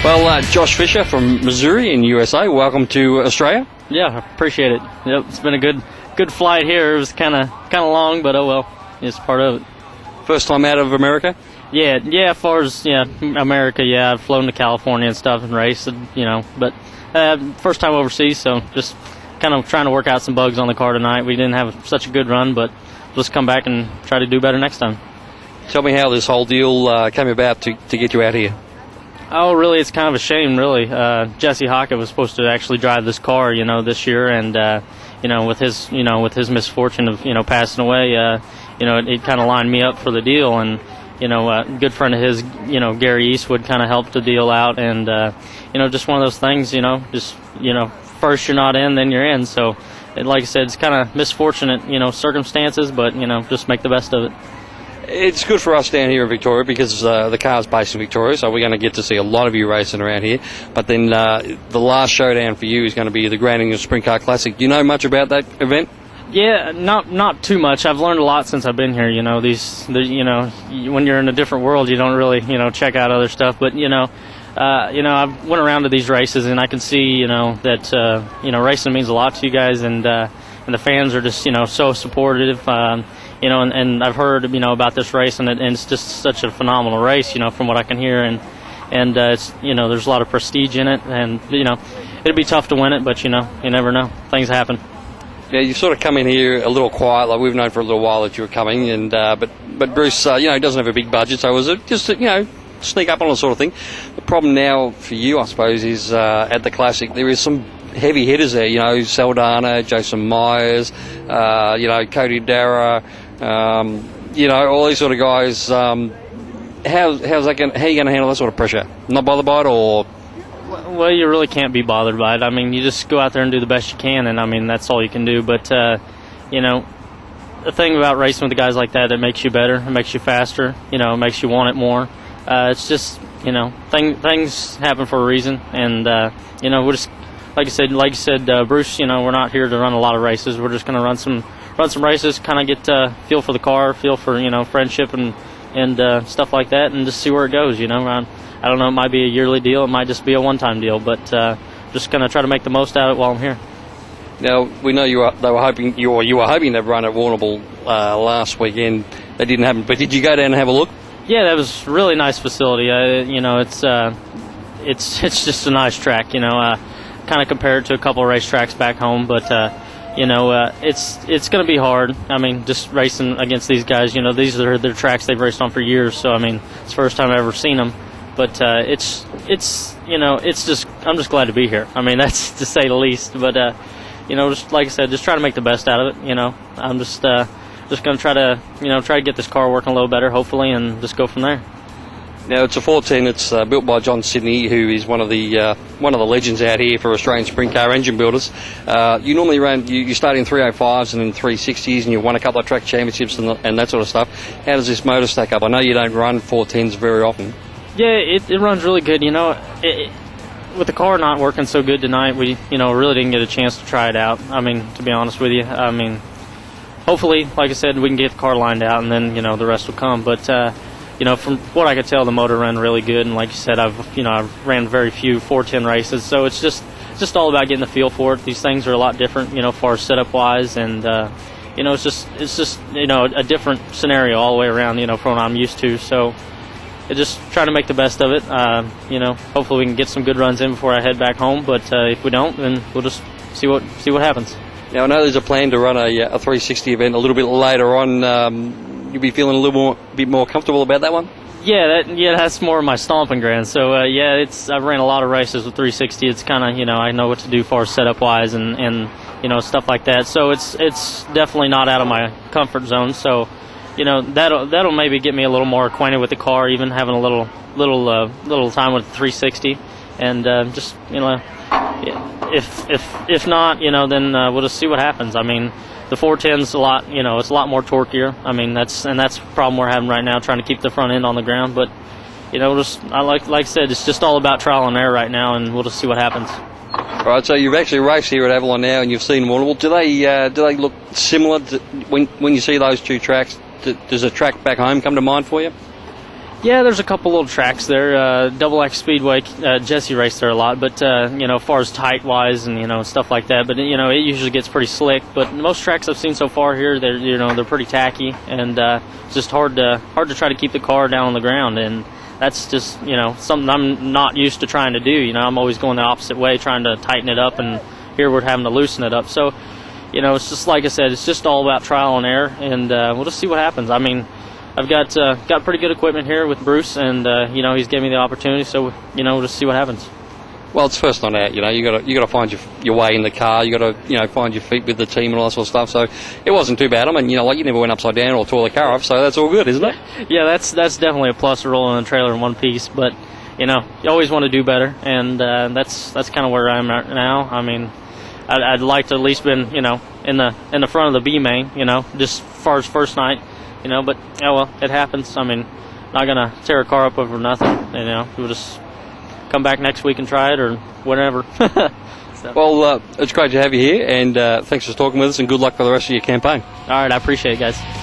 Well, Josh Fisher from Missouri in USA, welcome to Australia. Yeah, I appreciate it. Yep, it's been a good flight here. It was kind of long, but oh well, it's part of it. First time out of America? Yeah. As far as America, I've flown to California and stuff and raced, but first time overseas, so just kind of trying to work out some bugs on the car tonight. We didn't have such a good run, but we'll just come back and try to do better next time. Tell me how this whole deal came about to get you out here. Oh, really? It's kind of a shame, really. Jesse Hockett was supposed to actually drive this car, this year, and with his misfortune of passing away, it kind of lined me up for the deal, and a good friend of his, Gary Eastwood, kind of helped the deal out, and just one of those things, first you're not in, then you're in. So, like I said, it's kind of misfortunate, circumstances, but just make the best of it. It's good for us down here in Victoria because the car's based in Victoria, so we're going to get to see a lot of you racing around here. But then the last showdown for you is going to be the Grand English Sprint Car Classic. Do you know much about that event? Yeah, not too much. I've learned a lot since I've been here. When you're in a different world, you don't really check out other stuff. But I went around to these races, and I can see that racing means a lot to you guys, and the fans are just so supportive. And I've heard about this race, and it's just such a phenomenal race, from what I can hear, and it's there's a lot of prestige in it, and it'd be tough to win it, but you never know, things happen. Yeah, you sort of come in here a little quiet, like we've known for a little while that you were coming, and but Bruce, he doesn't have a big budget, so it was just sneak up on it sort of thing. The problem now for you, I suppose, is at the Classic there is some heavy hitters there, Saldana, Jason Myers, Cody Darragh, all these sort of guys. How are you going to handle that sort of pressure? Not bothered by it, or? Well, you really can't be bothered by it. I mean, you just go out there and do the best you can, and I mean that's all you can do. But the thing about racing with the guys like that, it makes you better, it makes you faster, it makes you want it more. It's just things happen for a reason, and we're just like you said, Bruce. We're not here to run a lot of races. We're just going to run some races, kind of get feel for the car, feel for friendship and stuff like that, and just see where it goes. I don't know. It might be a yearly deal. It might just be a one-time deal. But just going to try to make the most out of it while I'm here. Now we know you were hoping to run at Warrnambool last weekend. That didn't happen. But did you go down and have a look? Yeah, that was a really nice facility. It's just a nice track. Kind of compared to a couple of racetracks back home, but it's going to be hard. I mean, just racing against these guys. These are their tracks they've raced on for years. So I mean, it's the first time I've ever seen them. But it's just I'm just glad to be here. I mean, that's to say the least. But just like I said, just try to make the best out of it. I'm just going to try to get this car working a little better, hopefully, and just go from there. Now it's a 410. It's built by John Sidney, who is one of the legends out here for Australian sprint car engine builders. You normally you start in 305s and in 360s, and you won a couple of track championships and that sort of stuff. How does this motor stack up? I know you don't run 410s very often. Yeah, it runs really good. With the car not working so good tonight, we really didn't get a chance to try it out. I mean, to be honest with you, I mean, hopefully, like I said, we can get the car lined out, and then the rest will come. But from what I could tell, the motor ran really good, and like you said, I've ran very few 410 races, so it's just all about getting the feel for it. These things are a lot different, as far as setup wise, and it's just a different scenario all the way around, from what I'm used to. So just try to make the best of it. Hopefully we can get some good runs in before I head back home. But if we don't, then we'll just see what happens. Now I know there's a plan to run a 360 event a little bit later on. You'll be feeling a bit more comfortable about that one. Yeah, that's more of my stomping ground. So I've ran a lot of races with 360. It's kind of I know what to do for setup wise and stuff like that. So it's definitely not out of my comfort zone. So that'll maybe get me a little more acquainted with the car, even having a little time with the 360, and just if not, then we'll just see what happens. I mean, the 410's a lot, it's a lot more torqueier. I mean, that's the problem we're having right now, trying to keep the front end on the ground. But like I said, it's just all about trial and error right now, and we'll just see what happens. Right, so you've actually raced here at Avalon now, and you've seen Warrnambool. Do they look similar when you see those two tracks? Does a track back home come to mind for you? Yeah, there's a couple little tracks there. Double X Speedway, Jesse raced there a lot, but as far as tight wise and stuff like that. But it usually gets pretty slick. But most tracks I've seen so far here, they're pretty tacky, and it's just hard to try to keep the car down on the ground. And that's just something I'm not used to trying to do. I'm always going the opposite way, trying to tighten it up, and here we're having to loosen it up. So it's just like I said, it's just all about trial and error, and we'll just see what happens. I mean, I've got pretty good equipment here with Bruce, and he's given me the opportunity. So we'll just see what happens. Well, it's first night out. You got to find your way in the car. You got to find your feet with the team and all that sort of stuff. So it wasn't too bad. I mean, you never went upside down or tore the car off. So that's all good, isn't it? Yeah, that's definitely a plus, rolling the trailer in one piece. But you always want to do better, and that's kind of where I'm at now. I mean, I'd like to at least been in the front of the B main. Just as far as first night. But it happens. I mean, not gonna tear a car up over nothing. We'll just come back next week and try it or whatever. So. Well, it's great to have you here, and thanks for talking with us, and good luck for the rest of your campaign. All right, I appreciate it, guys.